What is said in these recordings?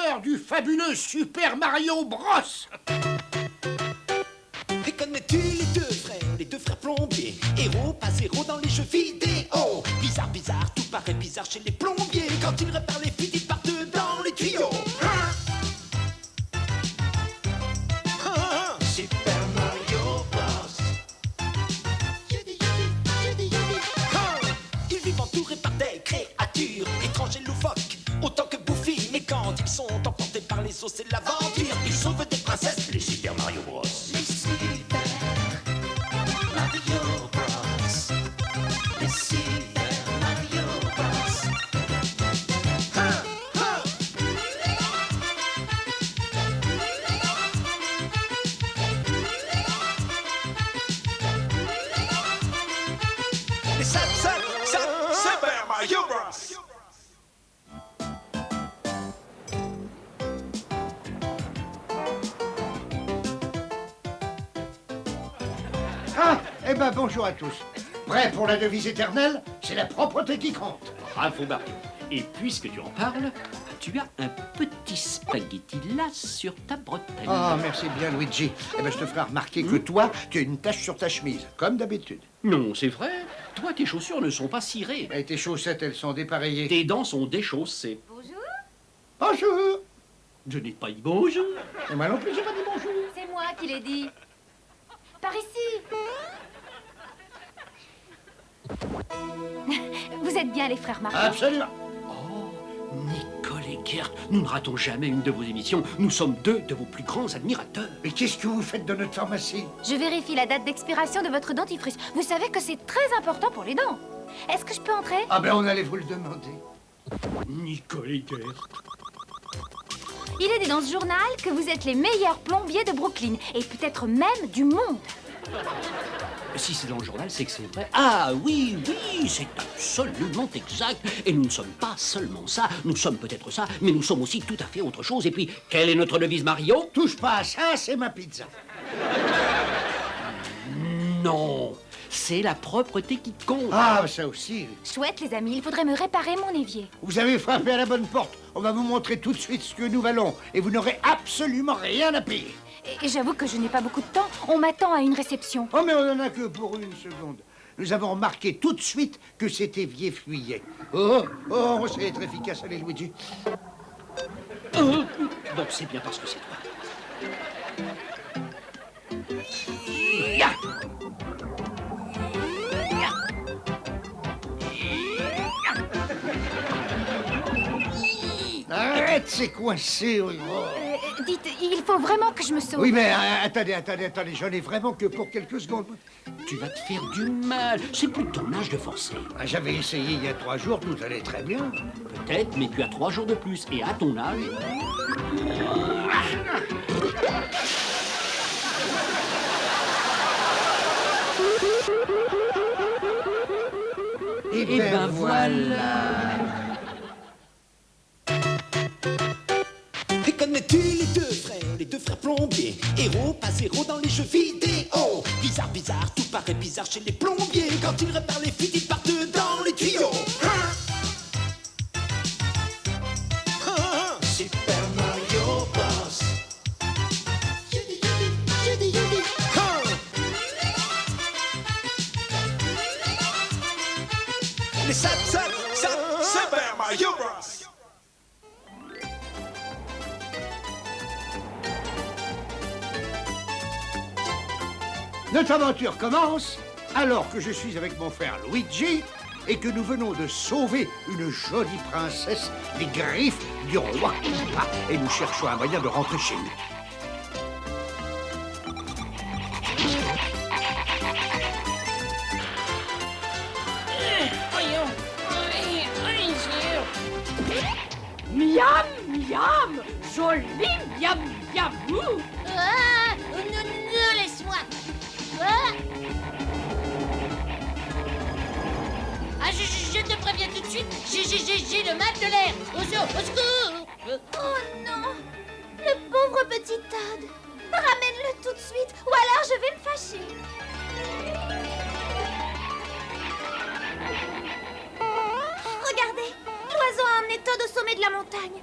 l'heure du fabuleux Super Mario Bros. Et connais-tu les deux frères plombiers, héros pas zéro dans les jeux vidéo. Bizarre, bizarre, tout paraît bizarre chez les plombiers. Quand ils réparent les fuites, ils partent dans les tuyaux. Super Mario Bros. Ils vivent entourés par des créatures étranges et loufoques, autant que bouffies. Mais quand ils sont emportés par les eaux, c'est l'aventure. Ils sauvent des princesses, les Super Mario Bros. Les Super Mario Bros. Les Super Mario Bros. Les Super Mario Bros. Ah, eh ben bonjour à tous. Prêt pour la devise éternelle? C'est la propreté qui compte. Bravo Mario. Et puisque tu en parles, tu as un petit spaghetti là sur ta bretelle. Ah, merci bien, Luigi. Eh ben, je te ferai remarquer que toi, tu as une tache sur ta chemise, comme d'habitude. Non, c'est vrai. Toi, tes chaussures ne sont pas cirées. Et tes chaussettes, elles sont dépareillées. Tes dents sont déchaussées. Bonjour, Bonjour. Je n'ai pas dit bonjour. Et moi non plus, j'ai pas dit bonjour. c'est moi qui l'ai dit. Par ici. Vous êtes bien les frères Mario. Absolument. Oh, Nicole et Gert, nous ne ratons jamais une de vos émissions. Nous sommes deux de vos plus grands admirateurs. Mais qu'est-ce que vous faites de notre pharmacie? Je vérifie la date d'expiration de votre dentifrice. Vous savez que c'est très important pour les dents. Est-ce que je peux entrer? Ah ben, on allait vous le demander. Nicole et Gert. Il est dit dans ce journal que vous êtes les meilleurs plombiers de Brooklyn et peut-être même du monde. Si c'est dans le journal, c'est que c'est vrai. Ah oui, oui, c'est absolument exact. Et nous ne sommes pas seulement ça, nous sommes peut-être ça, mais nous sommes aussi tout à fait autre chose. Et puis, quelle est notre devise, Mario? Touche pas à ça, c'est ma pizza. Non, c'est la propreté qui compte. Ah, ça aussi. Chouette les amis, il faudrait me réparer mon évier. Vous avez frappé à la bonne porte. On va vous montrer tout de suite ce que nous valons. Et vous n'aurez absolument rien à payer. Et j'avoue que je n'ai pas beaucoup de temps. On m'attend à une réception. Oh, mais on en a que pour une seconde. Nous avons remarqué tout de suite que cet évier fuyait. Oh, oh, on sait être efficace, allez, Luigi. Donc c'est bien parce que c'est toi. Ya! Arrête, c'est coincé. Oui, oh. Dites, il faut vraiment que je me sauve. Oui, mais attendez, j'en ai vraiment que pour quelques secondes. Tu vas te faire du mal. C'est plus de ton âge de forcer. Ah, j'avais essayé il y a 3 jours, tout allait très bien. Peut-être, mais tu as 3 jours de plus. Et à ton âge... Et Eh ben voilà. Et connais-tu les deux frères plombiers, héros pas zéro dans les jeux vidéo. Bizarre, bizarre, tout paraît bizarre chez les plombiers. Quand ils réparent les fuites, ils partent dans les tuyaux. Super Mario Bros. Les Super Mario Bros. Notre aventure commence alors que je suis avec mon frère Luigi et que nous venons de sauver une jolie princesse des griffes du roi Koopa. Et nous cherchons un moyen de rentrer chez nous. Miam, miam, joli miam, miam. Ah, laisse-moi. Ah, je te préviens tout de suite, j'ai le mal de l'air. Au secours. Oh non! Le pauvre petit Todd! Ramène-le tout de suite, ou alors je vais me fâcher. Regardez, l'oiseau a emmené Todd au sommet de la montagne.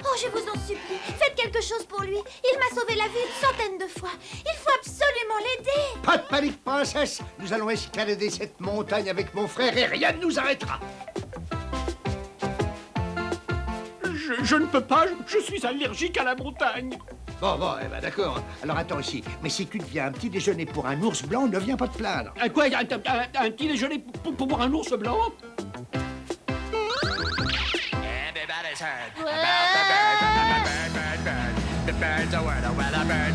Oh, je vous en supplie, faites quelque chose pour lui. Il m'a sauvé la vie une centaine de fois. Il faut absolument l'aider. Pas de panique, princesse. Nous allons escalader cette montagne avec mon frère et rien ne nous arrêtera. Je ne peux pas, je suis allergique à la montagne. Bon, eh ben d'accord. Alors attends ici. Mais si tu deviens un petit déjeuner pour un ours blanc, ne viens pas te plaindre. Quoi, un petit déjeuner pour voir un ours blanc? Everybody's heard about the bird. The bird's a word, oh well, a bird.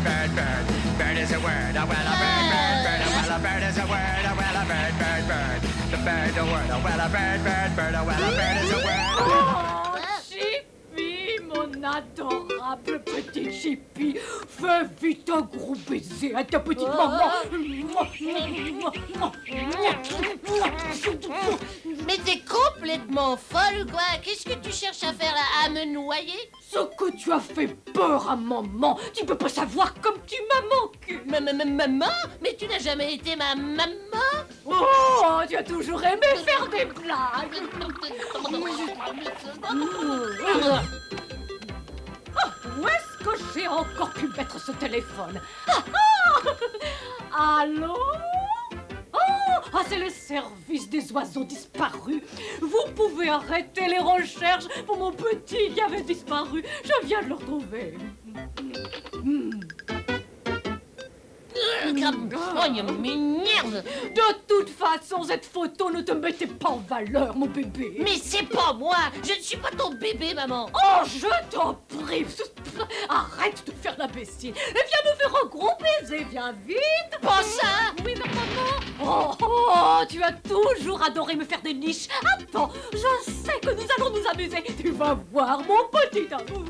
Bird is a word, oh well, a bird. Oh well, a bird is a word, oh well, a bird. The bird's a word, oh well, a bird. Oh well, a bird is a word. Oh, Chippy, mon adorable petite Chippy, fais vite un gros baiser à ta petite maman. Mais t'es complètement folle ou quoi? Qu'est-ce que tu cherches à faire là? À me noyer? Ce que tu as fait peur à maman, tu peux pas savoir comme tu m'as manqué. Maman? Mais tu n'as jamais été ma maman? Oh, tu as toujours aimé faire des blagues. Où est-ce que j'ai encore pu mettre ce téléphone? Allô? Oh, c'est le service des oiseaux disparus. Vous pouvez arrêter les recherches pour mon petit qui avait disparu. Je viens de le retrouver. Oh, il m'énerve! De toute façon, cette photo ne te mettait pas en valeur, mon bébé. Mais c'est pas moi! Je ne suis pas ton bébé, maman! Oh, je t'en prie. Arrête de faire l'imbécile. Et viens me faire un gros baiser, viens vite. Pas ça! Oui, mais maman. Oh, tu as toujours adoré me faire des niches. Attends, je sais que nous allons nous amuser. Tu vas voir, mon petit amour.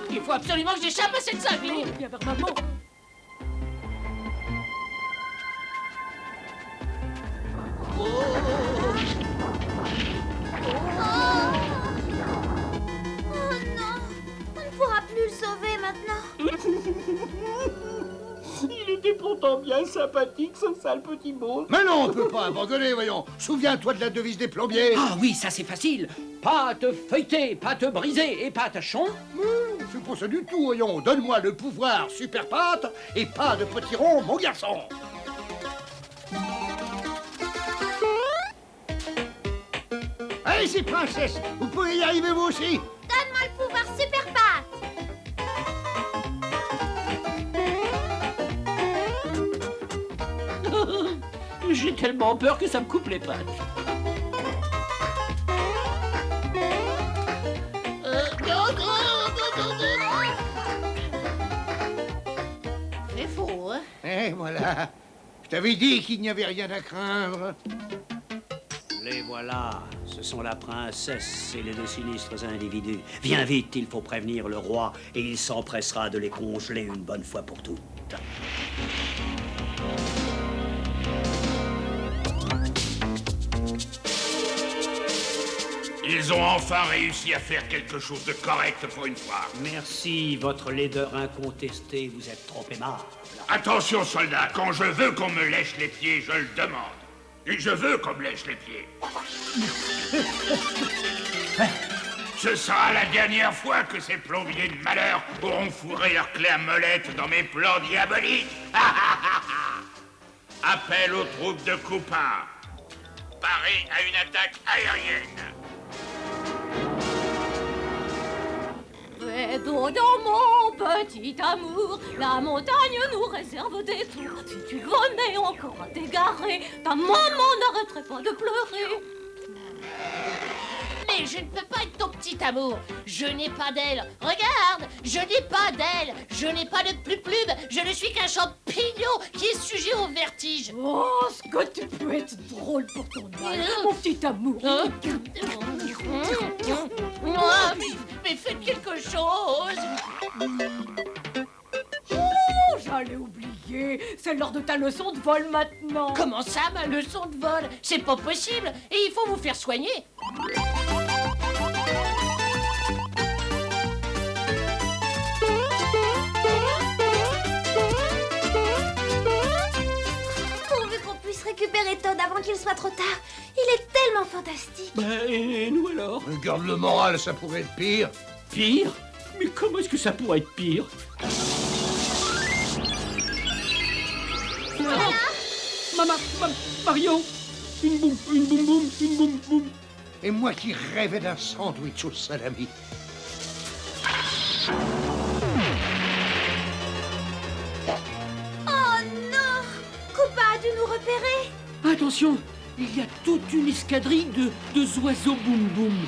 Il faut absolument que j'échappe à cette cinglée! Viens vers maman. Oh non, on ne pourra plus le sauver maintenant. Il était pourtant bien sympathique, ce sale petit mot. Mais non, on ne peut pas abandonner, voyons. Souviens-toi de la devise des plombiers. Ah oui, ça c'est facile. Pâte feuilletée, pâte brisée et pâte chon. C'est pas ça du tout, voyons. Donne-moi le pouvoir super pâte et pas de petits ronds, mon garçon. Allez-y, princesse, vous pouvez y arriver vous aussi. Donne-moi le pouvoir super pâte. J'ai tellement peur que ça me coupe les pattes. C'est faux, hein? Et voilà. Je t'avais dit qu'il n'y avait rien à craindre. Les voilà, ce sont la princesse et les deux sinistres individus. Viens vite, il faut prévenir le roi et il s'empressera de les congeler une bonne fois pour toutes. Ils ont enfin réussi à faire quelque chose de correct pour une fois. Merci, votre laideur incontestée, vous êtes trop aimable. Attention, soldat, quand je veux qu'on me lèche les pieds, je le demande. Et je veux qu'on me lèche les pieds. Ce sera la dernière fois que ces plombiers de malheur auront fourré leur clé à molette dans mes plans diaboliques. Appel aux troupes de Coupin. Paré à une attaque aérienne. Fais dodo, mon petit amour, la montagne nous réserve des tours. Si tu venais encore à t'égarer, ta maman n'arrêterait pas de pleurer. Mais je ne peux pas être ton petit amour. Je n'ai pas d'aile. Regarde, je n'ai pas d'aile. Je n'ai pas de plume. Je ne suis qu'un champignon qui est sujet au vertige. Oh, ce que tu peux être drôle pour ton âge, mon petit amour. Mais faites quelque chose. Oh, j'allais oublier. C'est l'heure de ta leçon de vol maintenant. Comment ça, ma leçon de vol? C'est pas possible. Et il faut vous faire soigner. Pourvu qu'on puisse récupérer Todd avant qu'il soit trop tard. Il est tellement fantastique. Et nous alors? Regarde le moral, ça pourrait être pire. Pire? Mais comment est-ce que ça pourrait être pire? Mario! Une boum boum. Et moi qui rêvais d'un sandwich au salami. Oh non! Koopa a dû nous repérer. Attention, il y a toute une escadrille de oiseaux boum boum.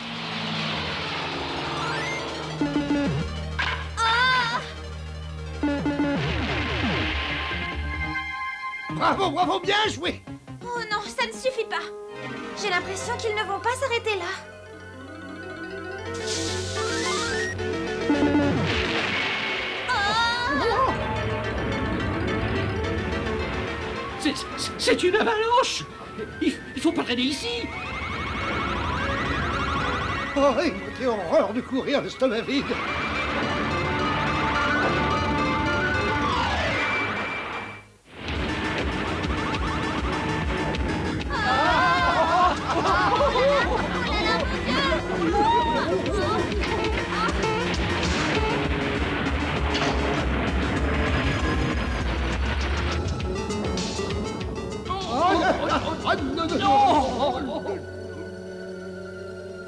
Bravo, bien joué! Oh non, ça ne suffit pas. J'ai l'impression qu'ils ne vont pas s'arrêter là. C'est une avalanche! Il faut pas traîner ici! Oh, quelle horreur de courir l'estomac vide!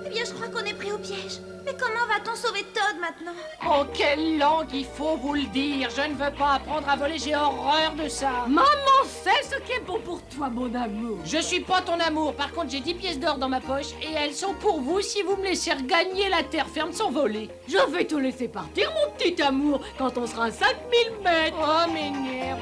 Eh bien, je crois qu'on est pris au piège. Mais comment va-t-on sauver Todd maintenant? Oh, quelle langue il faut vous le dire. Je ne veux pas apprendre à voler, j'ai horreur de ça. Maman sait ce qui est bon pour toi, mon amour. Je suis pas ton amour. Par contre, j'ai 10 pièces d'or dans ma poche et elles sont pour vous si vous me laissez regagner la terre ferme sans voler. Je vais te laisser partir, mon petit amour, quand on sera à 5000 mètres. Oh, mes nerfs.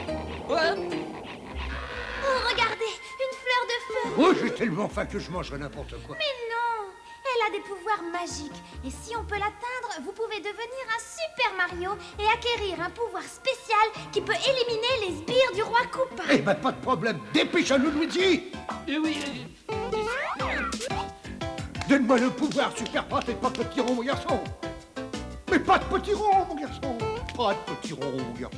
Oh, regardez, une fleur de feu. Oh, j'ai tellement faim que je mangerai n'importe quoi. Mais non, elle a des pouvoirs magiques. Et si on peut l'atteindre, vous pouvez devenir un Super Mario et acquérir un pouvoir spécial qui peut éliminer les sbires du roi Koopa. Eh ben, pas de problème. Dépêchons-nous, Luigi! Oui, Donne-moi le pouvoir super pâte et pas de petit rond, mon garçon! Mais pas de petit rond, mon garçon! Pas de petit rond, mon garçon!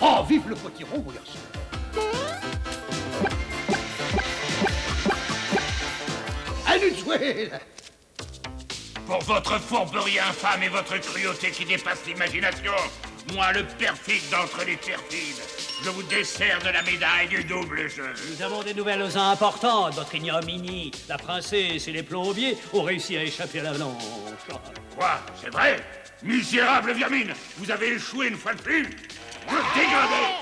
Oh, vive le petit rond, mon garçon! À nous de jouer! Pour votre fourberie infâme et votre cruauté qui dépasse l'imagination, moi, le perfide d'entre les perfides, je vous dessert de la médaille du double jeu. Nous avons des nouvelles importantes, votre ignominie. La princesse et les plombiers ont réussi à échapper à l'avalanche. Quoi? C'est vrai? Misérable vermine, vous avez échoué une fois de plus? Vous dégradez!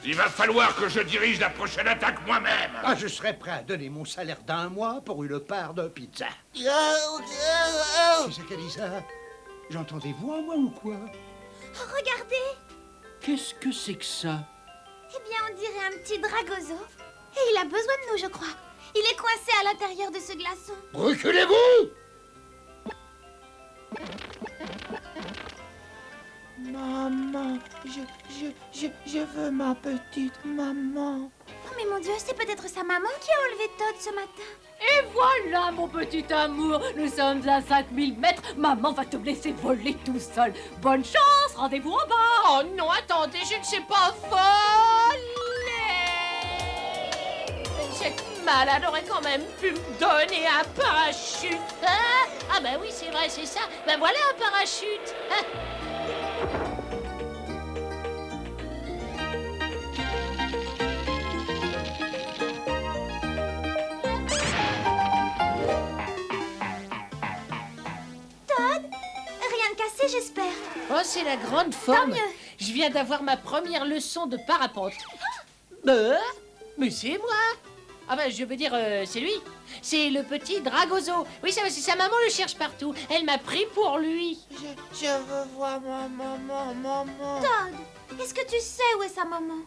Il va falloir que je dirige la prochaine attaque moi-même. Ah, je serais prêt à donner mon salaire d'1 mois pour une part de pizza. Qui c'est qui a dit ça? J'entends des voix, moi, ou quoi? Oh, regardez, qu'est-ce que c'est que ça? eh bien, on dirait un petit Dragozo. Et il a besoin de nous, je crois. Il est coincé à l'intérieur de ce glaçon. Reculez-vous! Maman, je veux ma petite maman. Oh, mais mon Dieu, c'est peut-être sa maman qui a enlevé Todd ce matin. Et voilà, mon petit amour, nous sommes à 5000 mètres. Maman va te laisser voler tout seul. Bonne chance, rendez-vous en bas. Oh non, attendez, je ne sais pas voler. Cette malade aurait quand même pu me donner un parachute. Ah ben oui, c'est vrai, c'est ça. Ben voilà un parachute. Ah. Todd, rien de cassé, j'espère. Oh, c'est la grande forme. mieux. Je viens d'avoir ma première leçon de parapente. Mais c'est moi. Ah ben, je veux dire, c'est lui. C'est le petit Dragozo. Oui, c'est sa maman le cherche partout. Elle m'a pris pour lui. Je veux voir ma maman. Todd, est-ce que tu sais où est sa maman?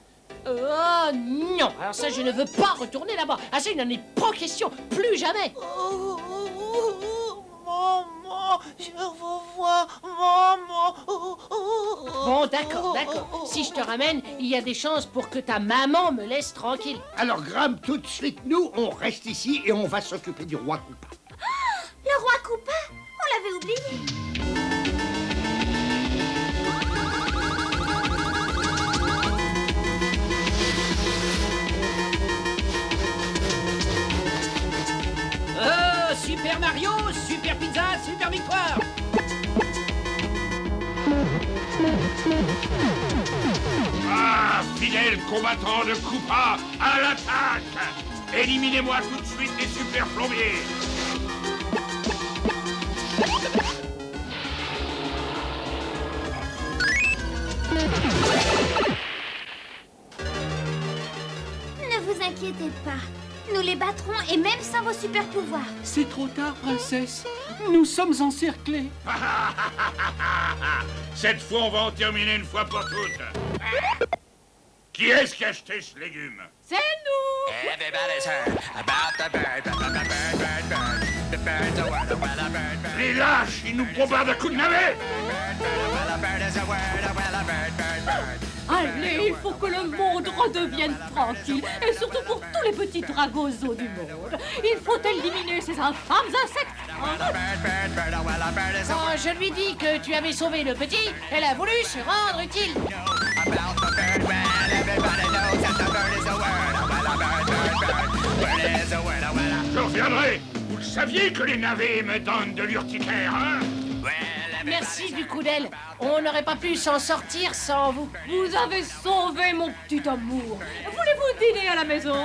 Oh non. Alors ça, je ne veux pas retourner là-bas. Ah ça, il n'en est pas question. Plus jamais. Maman, je veux voir maman. Bon, d'accord. Si je te ramène, il y a des chances pour que ta maman me laisse tranquille. Alors, Graham, tout de suite, nous, on reste ici et on va s'occuper du roi Koopa. Le roi Koopa? On l'avait oublié. victoire. Ah, fidèles combattants de Koopa, à l'attaque! Éliminez-moi tout de suite les super plombiers! Ne vous inquiétez pas. Nous les battrons et même sans vos super pouvoirs. C'est trop tard, princesse. Nous sommes encerclés. Cette fois, on va en terminer une fois pour toutes. Qui est-ce qui a acheté ce légume? C'est nous. Everybody's heard about the bird's a word, well, a bird. Les lâches, ils nous bombardent à coups de navet! Well, a bird is a word, well, a bird. Allez, il faut que le monde redevienne tranquille. Et surtout pour tous les petits dragozos du monde. Il faut éliminer ces infâmes insectes. Quand je lui dis que tu avais sauvé le petit, elle a voulu se rendre utile. About the bird, well, everybody knows that the bird is a word, well, a bird is a word, well, a... Je reviendrai! Vous le saviez que les navets me donnent de l'urticaire, hein? Merci du coup d'aile. On n'aurait pas pu s'en sortir sans vous. Vous avez sauvé mon petit amour. Voulez-vous dîner à la maison?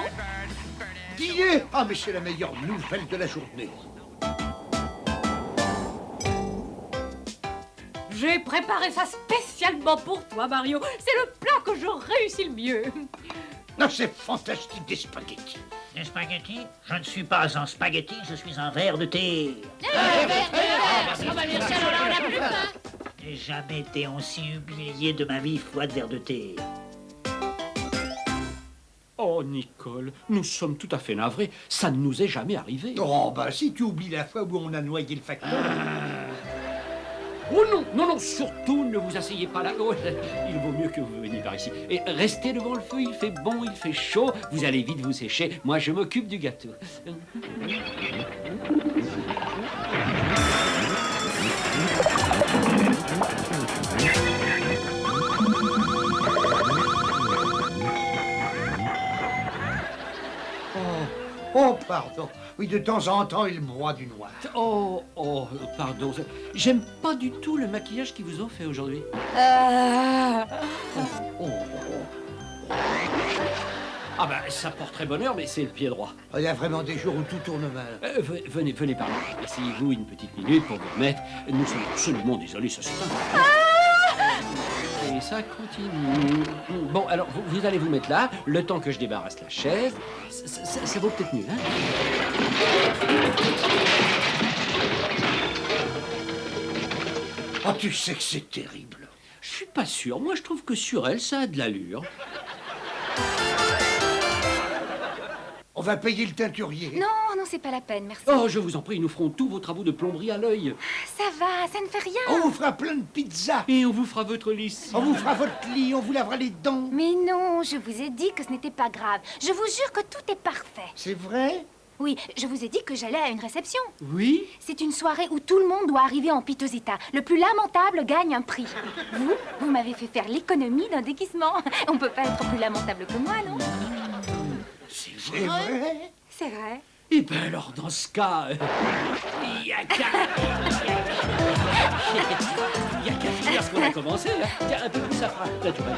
Dîner? Ah, mais c'est la meilleure nouvelle de la journée. J'ai préparé ça spécialement pour toi, Mario. C'est le plat que je réussis le mieux. Non, c'est fantastique, des spaghettis. Des spaghettis? Je ne suis pas un spaghetti, je suis un verre de thé. J'ai jamais été aussi humilié de ma vie, foi de verre de thé. Oh, Nicole, nous sommes tout à fait navrés. Ça ne nous est jamais arrivé. Oh, bah, si tu oublies la fois où on a noyé le facteur. Oh non, non, non, surtout ne vous asseyez pas là. Oh, il vaut mieux que vous veniez par ici. Et restez devant le feu, il fait bon, il fait chaud. Vous allez vite vous sécher. Moi, je m'occupe du gâteau. Oh, pardon. Oui, de temps en temps, il broie du noir. Oh, pardon. J'aime pas du tout le maquillage qu'ils vous ont fait aujourd'hui. Ah ben, ça porterait bonheur, mais c'est le pied droit. Il y a vraiment des jours où tout tourne mal. Venez par là. Asseyez-vous une petite minute pour vous remettre. Nous sommes absolument désolés, ça c'est un... Et ça continue. Bon, alors, vous allez vous mettre là, le temps que je débarrasse la chaise. Ça vaut peut-être mieux, hein? Oh, tu sais que c'est terrible. Je suis pas sûr. Moi, je trouve que sur elle, ça a de l'allure. On va payer le teinturier. Non, non, c'est pas la peine, merci. Oh, je vous en prie, nous ferons tous vos travaux de plomberie à l'œil. Ça va, ça ne fait rien. On vous fera plein de pizzas. Et on vous fera votre liste. On vous fera votre lit, on vous lavera les dents. Mais non, je vous ai dit que ce n'était pas grave. Je vous jure que tout est parfait. C'est vrai? Oui, je vous ai dit que j'allais à une réception. Oui? C'est une soirée où tout le monde doit arriver en piteux état. Le plus lamentable gagne un prix. Vous m'avez fait faire l'économie d'un déguisement. On peut pas être plus lamentable que moi, non? C'est vrai? C'est vrai. Eh ben alors, dans ce cas, il y a qu'à finir ce qu'on a commencé. Hein. Tiens, un peu plus, ça fera naturel.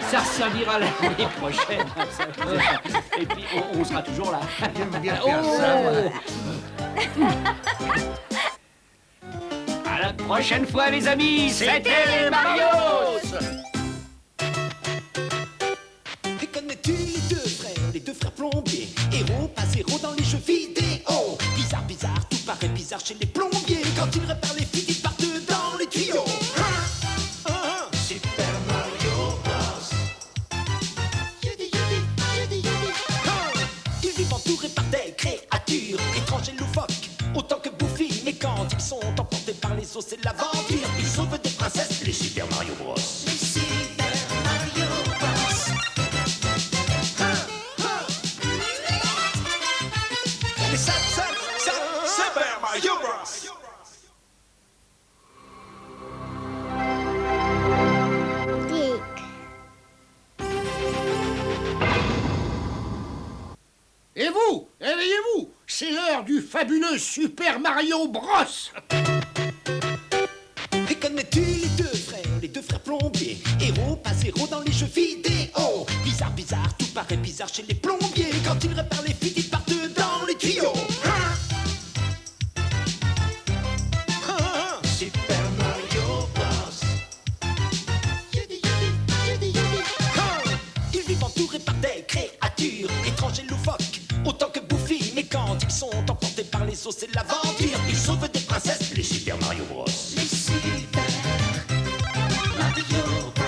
Ça servira l'année prochaine. Et puis, on sera toujours là. J'aime bien faire ça. À la prochaine fois, les amis. C'était les Marios. Et connais-tu les deux frères plombiers? Héros, pas zéro dans les jeux vidéo. Bizarre, bizarre, tout paraît bizarre chez les plombiers. Quand ils réparent les fuites, ils partent dans les tuyaux. Super Mario Bros. Yudi, yudi, yudi, yudi. Ils vivent entourés par des créatures étranges et loufoques, autant que bouffi. Mais quand ils sont emportés par les eaux, c'est l'aventure. Ils sauvent des princesses, les Super Mario Bros. Les Super Mario Bros. Super Mario Bros. Et vous, réveillez-vous. C'est l'heure du fameux fabuleux Super Mario Bros. Et connais-tu les deux frères plombiers, héros pas zéro dans les jeux vidéo. Bizarre, bizarre, tout paraît bizarre chez les plombiers. Quand ils réparent les fuites, ils partent dans les tuyaux. Super Mario Bros. Ils vivent entourés par des créatures étranges et loufoques, autant que bouffi. Mais quand ils sont emportés par les eaux, c'est l'aventure. Ils sauvent des princesses, les Super Mario Bros. Les Super Mario Bros.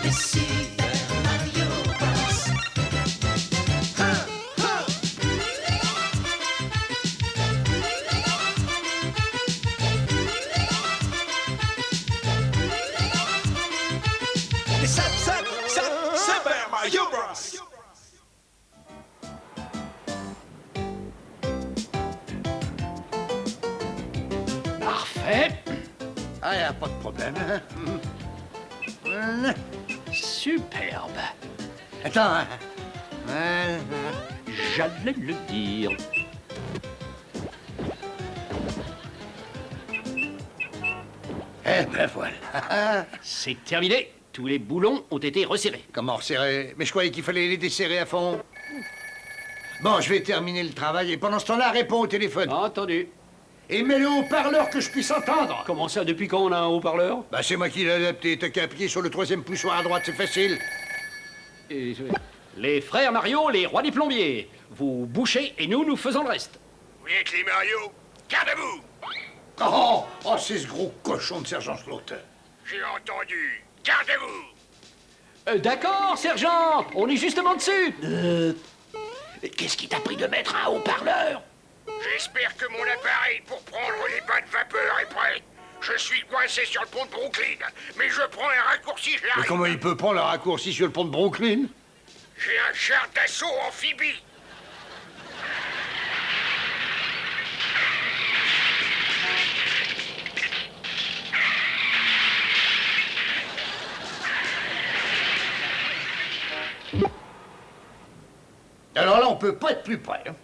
Les Super Mario Bros. Les Super Mario Bros. Parfait. Ah, y a pas de problème. Hein. Voilà. Superbe. Attends. Hein. Voilà. J'allais le dire. Eh ben voilà. C'est terminé. Tous les boulons ont été resserrés. Comment resserrer? Mais je croyais qu'il fallait les desserrer à fond. Bon, je vais terminer le travail et pendant ce temps-là, réponds au téléphone. Entendu. Et mets le haut-parleur que je puisse entendre. Comment ça, depuis quand on a un haut-parleur? Bah, c'est moi qui l'ai adapté. T'as qu'à appuyer sur le troisième poussoir à droite, c'est facile. Les frères Mario, les rois des plombiers. Vous bouchez et nous faisons le reste. Oui, avec les Mario, gardez-vous. Oh, c'est ce gros cochon de sergent Slaughter. J'ai entendu. Gardez-vous. D'accord, sergent. On est justement dessus. Qu'est-ce qui t'a pris de mettre un haut-parleur? J'espère que mon appareil pour prendre les bas de vapeur est prêt. Je suis coincé sur le pont de Brooklyn, mais je prends un raccourci, Mais j'arrive. comment il peut prendre le raccourci sur le pont de Brooklyn? J'ai un char d'assaut amphibie. Alors là, on peut pas être plus près. Hein.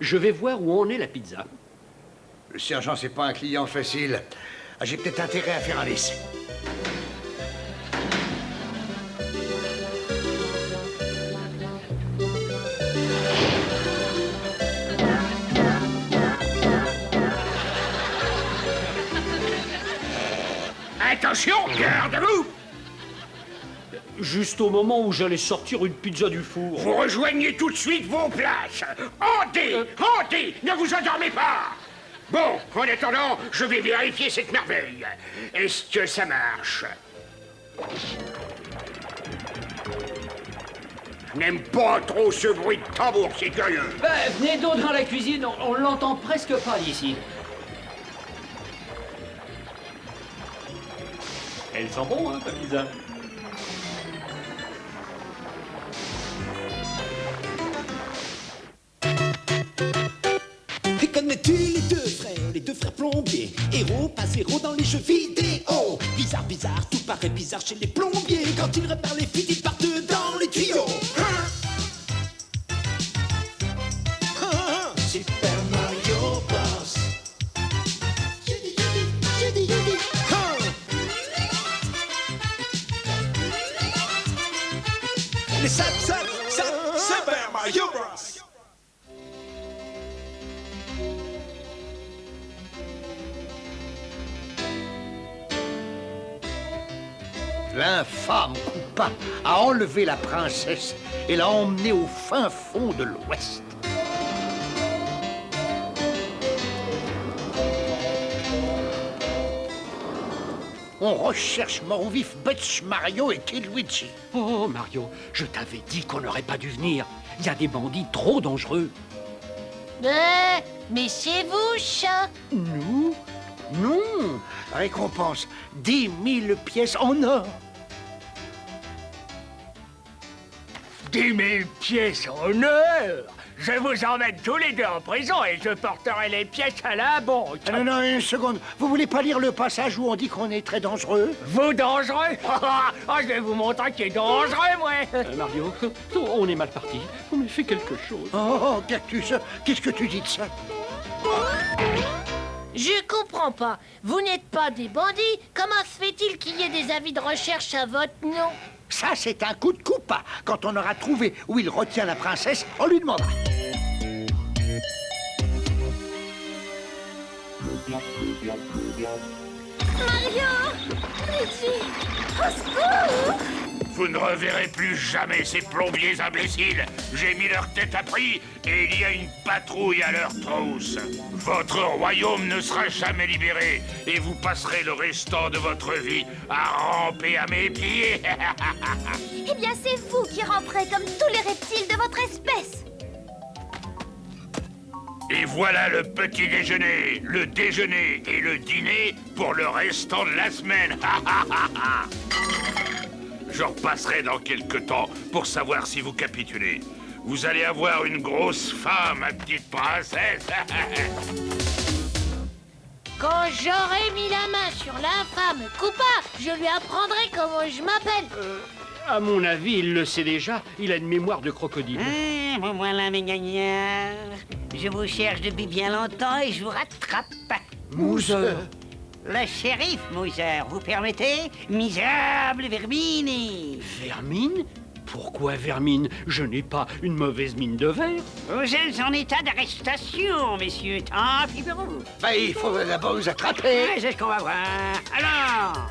Je vais voir où en est la pizza. Le sergent, c'est pas un client facile. Ah, j'ai peut-être intérêt à faire un essai. Attention, gardez-vous. Juste au moment où j'allais sortir une pizza du four. Vous rejoignez tout de suite vos places. Hantez, hantez, ne vous endormez pas. Bon, en attendant, je vais vérifier cette merveille. Est-ce que ça marche? Je n'aime pas trop ce bruit de tambour, c'est curieux. Venez donc dans la cuisine, on l'entend presque pas d'ici. Elle sent bon, hein, ta pizza. Et connais-tu les deux frères plombiers, héros pas zéro dans les jeux vidéo. Bizarre, bizarre, tout paraît bizarre chez les plombiers. Quand ils réparent les fuites, ils partent dans les tuyaux. Super Mario Bros. Les Super Mario Bros. L'infâme Koopa a enlevé la princesse et l'a emmenée au fin fond de l'Ouest. On recherche mort ou vif Butch, Mario et Kid Luigi. Oh, Mario, je t'avais dit qu'on n'aurait pas dû venir. Il y a des bandits trop dangereux. Mais c'est vous, chat. Nous? Non. Récompense 10 000 pièces en or. 10 000 pièces en or. je vous emmène tous les deux en prison et je porterai les pièces à la banque. Ah, non, non, une seconde. Vous voulez pas lire le passage où on dit qu'on est très dangereux? Vous dangereux? Je vais vous montrer qui est dangereux, moi. Mario, on est mal parti. On a fait quelque chose. Oh, Cactus, qu'est-ce que tu dis de ça? Je comprends pas. Vous n'êtes pas des bandits. Comment se fait-il qu'il y ait des avis de recherche à votre nom? Ça, c'est un coup de coupa. Quand on aura trouvé où il retient la princesse, on lui demandera. Mario! Luigi! Au secours! Vous ne reverrez plus jamais ces plombiers imbéciles. J'ai mis leur tête à prix et il y a une patrouille à leur trousse. Votre royaume ne sera jamais libéré et vous passerez le restant de votre vie à ramper à mes pieds. Eh bien, c'est vous qui ramperez comme tous les reptiles de votre espèce! Et voilà le petit déjeuner, le déjeuner et le dîner pour le restant de la semaine. Je repasserai dans quelque temps pour savoir si vous capitulez. Vous allez avoir une grosse faim, ma petite princesse. Quand j'aurai mis la main sur l'infâme Koopa, je lui apprendrai comment je m'appelle. À mon avis, il le sait déjà. Il a une mémoire de crocodile. Bon, voilà mes gagnants. Je vous cherche depuis bien longtemps et je vous rattrape. Mouser. Le shérif, Mouser, vous permettez? Misérable vermine. Vermine? Pourquoi vermine? Je n'ai pas une mauvaise mine de verre. Vous êtes en état d'arrestation, messieurs. Tant pis pour vous. Ben, il faut d'abord vous attraper. Ouais, c'est ce qu'on va voir. Alors...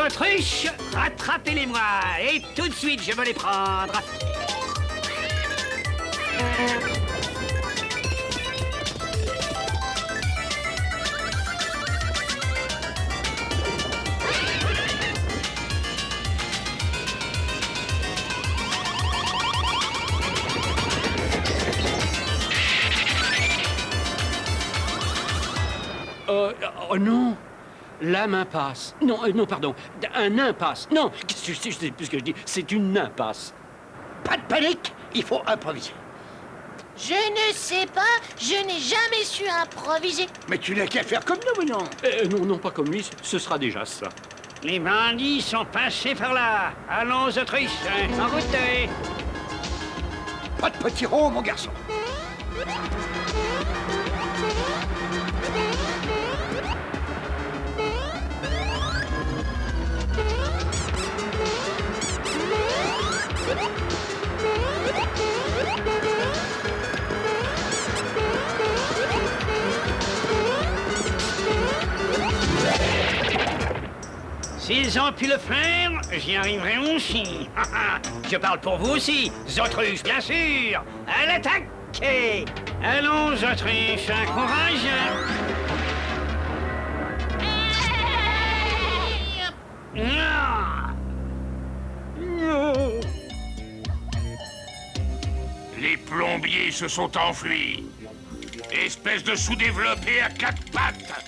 Autruche, rattrapez-les-moi. Et tout de suite, je veux les prendre. Oh non! La main passe. Non, non, pardon. Un impasse. Non, je sais plus ce que je dis. C'est une impasse. Pas de panique, il faut improviser. Je ne sais pas, je n'ai jamais su improviser. Mais tu n'as qu'à faire comme nous, non? Non, non, pas comme lui. Ce sera déjà ça. Les bandits sont passés par là. Allons, Autruche, en route. Pas de petit rond, mon garçon. S'ils ont pu le faire, j'y arriverai aussi. Je parle pour vous aussi, Autruche, bien sûr. À l'attaque! Allons, Autruche, courage! Les plombiers se sont enfuis. Espèce de sous-développé à quatre pattes.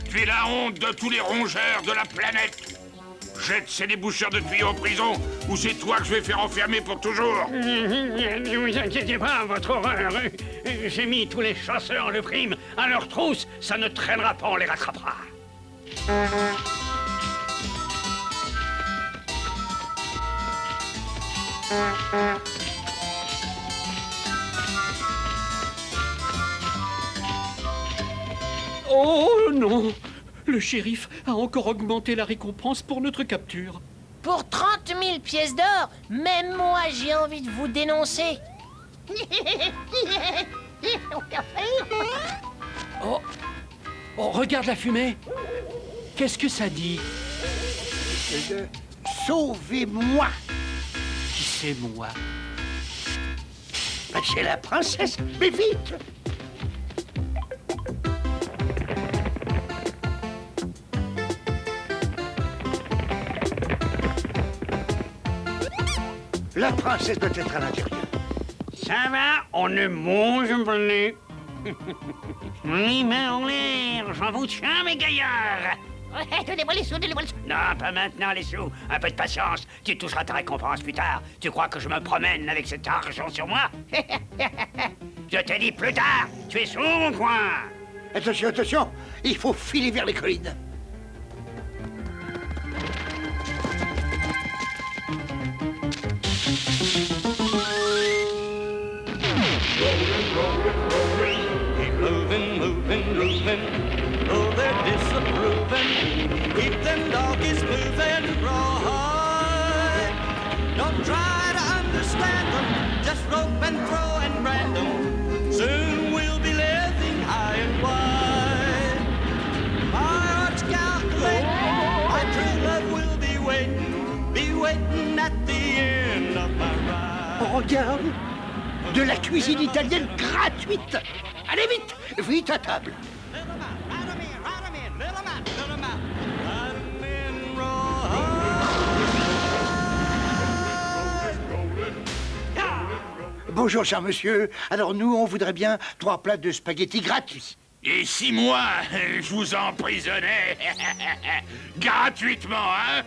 Tu es la honte de tous les rongeurs de la planète. Jette ces déboucheurs de tuyaux en prison, ou c'est toi que je vais faire enfermer pour toujours. Ne vous inquiétez pas, votre horreur. J'ai mis tous les chasseurs le prime à leur trousse. Ça ne traînera pas, on les rattrapera. Oh non! Le shérif a encore augmenté la récompense pour notre capture. Pour 30 000 pièces d'or, même moi j'ai envie de vous dénoncer. Oh! Oh, regarde la fumée! Qu'est-ce que ça dit? Sauvez-moi! Qui c'est moi? Ben, c'est la princesse, mais vite! La princesse doit être à l'intérieur. Ça va, on ne mange plus. Les mains en l'air, j'en vous tiens, mes gaillards. Donnez-moi les sous, donnez-moi les sous. Non, pas maintenant, les sous. Un peu de patience. Tu toucheras ta récompense plus tard. Tu crois que je me promène avec cet argent sur moi? Je te dis plus tard. Tu es sous mon coin. Attention, attention, il faut filer vers les collines. Moving, moving, moving. Oh, they're disapproving. Keep them doggies moving right. Don't try to understand them. Just rope and throw and brand them. Soon we'll be living high and wide. My heart's calculating. My true love will be waiting at the end of my ride. Oh, regarde, de la cuisine italienne gratuite. Allez vite, vite à table. Bonjour, cher monsieur. Alors, nous, on voudrait bien 3 plats de spaghettis gratuits. Et si moi, je vous emprisonnais gratuitement, hein?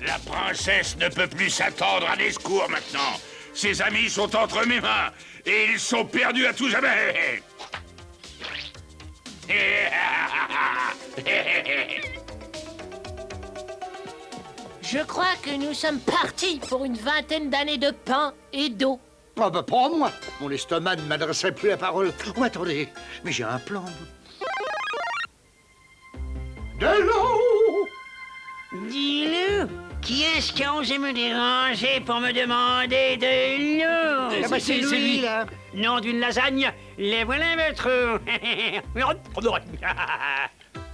La princesse ne peut plus s'attendre à des secours maintenant. Ses amis sont entre mes mains et ils sont perdus à tout jamais. Je crois que nous sommes partis pour une vingtaine d'années de pain et d'eau. Oh, bah, pas moi. Mon estomac ne m'adresserait plus la parole. Oh, attendez, mais j'ai un plan. De l'eau! Dis-le, qui est-ce qui a osé me déranger pour me demander de l'eau? Ah bah, c'est lui, là. Nom d'une lasagne, les voilà votre...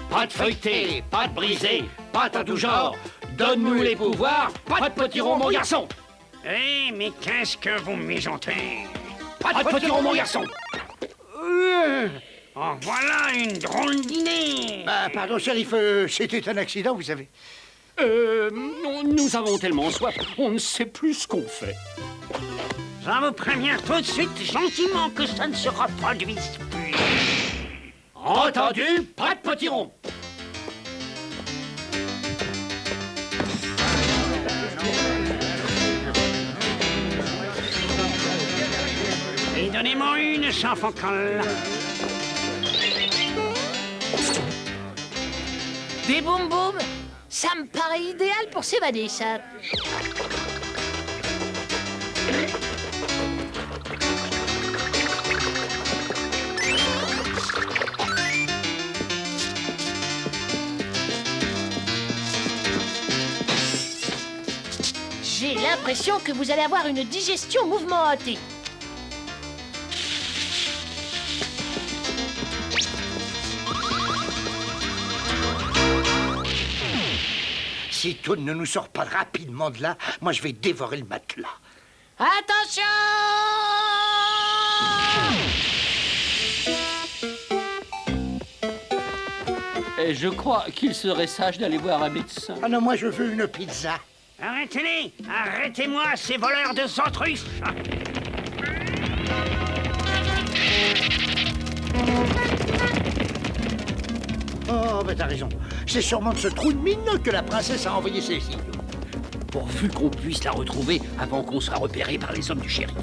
Pâte feuilletée, pâte brisée, pâte à tout genre. Donne-nous les pouvoirs, pas de potiron, mon garçon. Eh, mais qu'est-ce que vous mijontez? Pas de potiron, mon garçon. En voilà une drôle d'idée. Bah, pardon, shérif, c'était un accident, vous savez. Nous avons tellement soif, on ne sait plus ce qu'on fait. J'en vous préviens tout de suite, gentiment, que ça ne se reproduise plus. Entendu, pas de potiron. Et donnez-moi une sans focal. Des boum boum, ça me paraît idéal pour s'évader, ça. J'ai l'impression que vous allez avoir une digestion mouvementée. Si Toon ne nous sort pas rapidement de là, moi je vais dévorer le matelas. Attention! Et je crois qu'il serait sage d'aller voir un médecin. Ah non, moi je veux une pizza. Arrêtez-les! Arrêtez-moi, ces voleurs de autruches! Oh, bah t'as raison. C'est sûrement de ce trou de mine que la princesse a envoyé ses signaux. Pourvu qu'on puisse la retrouver avant qu'on soit repéré par les hommes du shérif.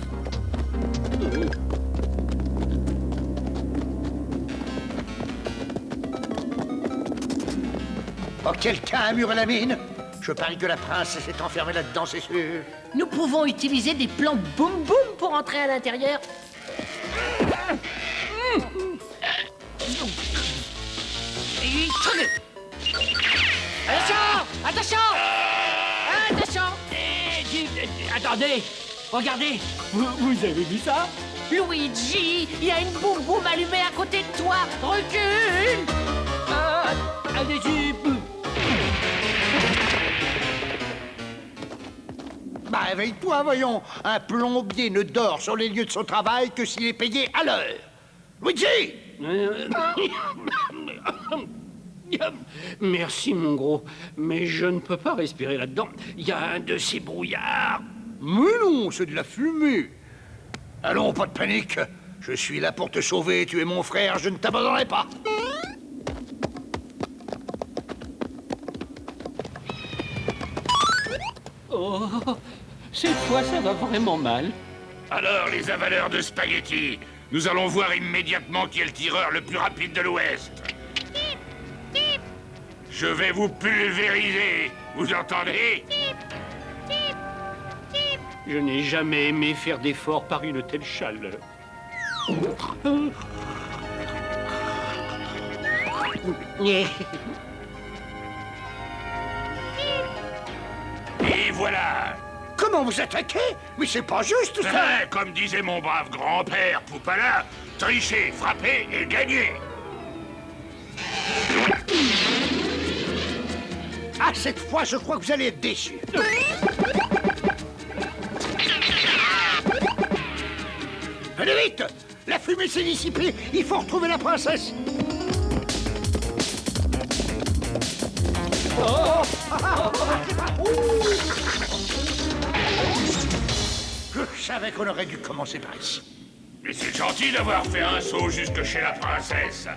Oh, quelqu'un a muré la mine? Je parie que la princesse est enfermée là-dedans, c'est sûr. Nous pouvons utiliser des plans boum boum pour entrer à l'intérieur. Attention! Attention! Attention! Attendez, regardez, vous avez vu ça? Luigi, il y a une boum boum allumée à côté de toi. Recule! Allez-y. Bah, réveille-toi, voyons. Un plombier ne dort sur les lieux de son travail que s'il est payé à l'heure. Luigi! Merci, mon gros, mais je ne peux pas respirer là-dedans. Il y a un de ces brouillards. Mais non, c'est de la fumée. Allons, pas de panique. Je suis là pour te sauver, tu es mon frère, je ne t'abandonnerai pas. Oh, cette fois, ça va vraiment mal. Alors, les avaleurs de spaghettis, nous allons voir immédiatement qui est le tireur le plus rapide de l'Ouest. Je vais vous pulvériser, vous entendez? Je n'ai jamais aimé faire d'efforts par une telle chaleur. Et voilà. Comment vous attaquez? Mais c'est pas juste, ça. Comme disait mon brave grand-père Poupala, tricher, frapper et gagner. Ah, cette fois, je crois que vous allez être déçus. Allez vite! La fumée s'est dissipée, il faut retrouver la princesse. Je savais qu'on aurait dû commencer par ici. Mais c'est gentil d'avoir fait un saut jusque chez la princesse.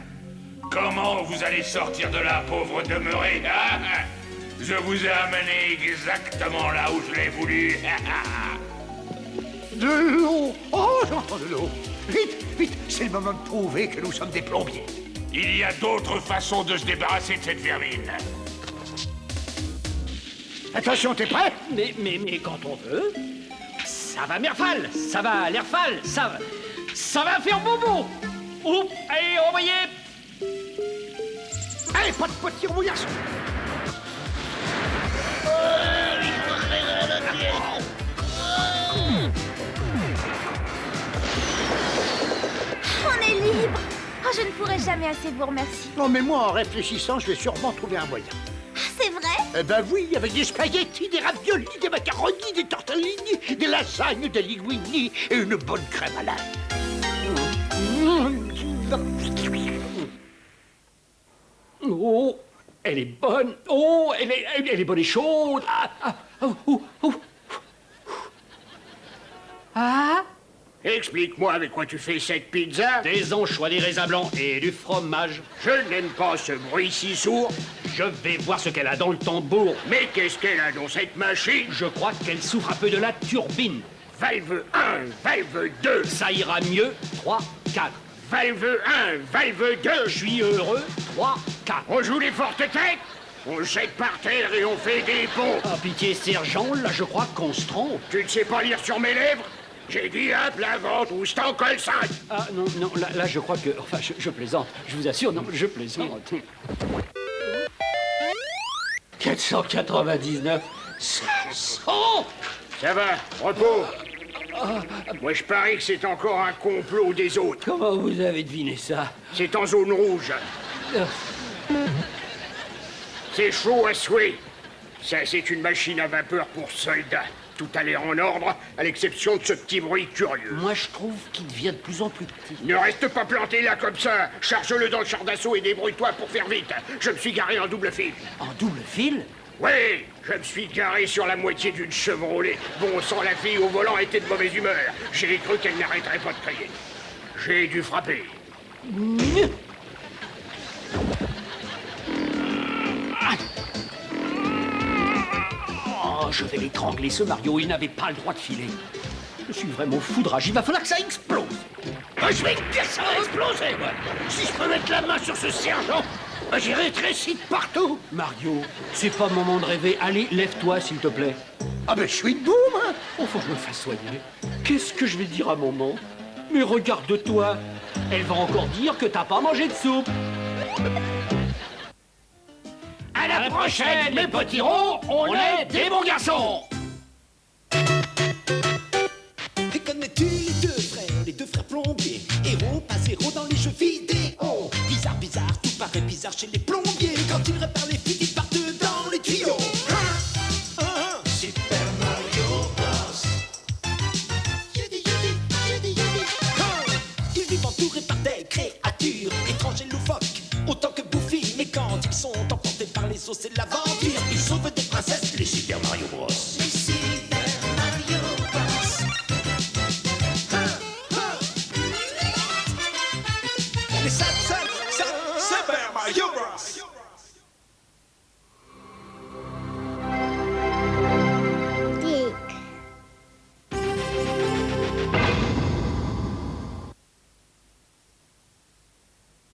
Comment vous allez sortir de là, pauvre demeuré, hein? Je vous ai amené exactement là où je l'ai voulu. De l'eau! Oh, j'entends de l'eau! Vite, vite, c'est le moment de prouver que nous sommes des plombiers. Il y a d'autres façons de se débarrasser de cette vermine. Attention, t'es prêt? Mais quand on veut. Ça va, Merfal, ça va, l'Airfal, ça va faire bobo. Oups, allez, envoyez. Allez, pas de petit mon garçon. On est libre. Oh, je ne pourrai jamais assez vous remercier. Non, mais moi, en réfléchissant, je vais sûrement trouver un moyen. C'est vrai? Eh ben oui, avec des spaghettis, des raviolis, des macaronis, des tortellini, des lasagnes, des linguini et une bonne crème à l'ail. Oh, elle est bonne. Oh, elle est bonne et chaude. Ah? Explique-moi avec quoi tu fais cette pizza. Des anchois, des raisins blancs et du fromage. Je n'aime pas ce bruit si sourd. Je vais voir ce qu'elle a dans le tambour. Mais qu'est-ce qu'elle a dans cette machine? Je crois qu'elle souffre un peu de la turbine. Valve 1, valve 2. Ça ira mieux. 3, 4. Valve 1, valve 2. Je suis heureux. 3, 4. On joue les fortes têtes? On le jette par terre et on fait des ponts. Ah, pitié, sergent, là, je crois qu'on se trompe. Tu ne sais pas lire sur mes lèvres? J'ai dit à plat ventre ou je t'en colle 5. Ah, non, là, je crois que... Enfin, je plaisante. Je vous assure, non, je plaisante. 499. 500. Ça va, repos. Moi, je parie que c'est encore un complot des autres. Comment vous avez deviné ça? C'est en zone rouge. C'est chaud à souhait. Ça, c'est une machine à vapeur pour soldats. Tout a l'air en ordre, à l'exception de ce petit bruit curieux. Moi, je trouve qu'il devient de plus en plus petit. Ne reste pas planté là comme ça. Charge-le dans le char d'assaut et débrouille-toi pour faire vite. Je me suis garé en double fil. En double fil? Oui, je me suis garé sur la moitié d'une Chevrolet. Bon sang, la fille au volant était de mauvaise humeur. J'ai cru qu'elle n'arrêterait pas de crier. J'ai dû frapper. Oh, je vais l'étrangler, ce Mario. Il n'avait pas le droit de filer. Je suis vraiment foudrage. Il va falloir que ça explose. Je vais te dire, ça va exploser, moi. Si je peux mettre la main sur ce sergent, j'ai rétréci de partout. Mario, c'est pas le moment de rêver. Allez, lève-toi, s'il te plaît. Ah ben, je suis debout, moi. Oh, faut que je me fasse soigner. Qu'est-ce que je vais dire à maman? Mais regarde-toi. Elle va encore dire que t'as pas mangé de soupe. À la prochaine, mes petits ronds, on est des bons garçons. Et connais-tu les deux frères plombiers? Héros, pas zéro dans les jeux vidéo. Bizarre, bizarre, tout paraît bizarre chez les plombiers. Quand ils réparent les fuites, ils partent dans les tuyaux. Super Mario Bros. Ils vivent entourés par des créatures étranges et loufoques, autant que bouffies. Mais quand ils sont emportés par les eaux, c'est l'aventure. Ils sauvent des princesses, les Super Mario Bros. Les Super Mario Les sables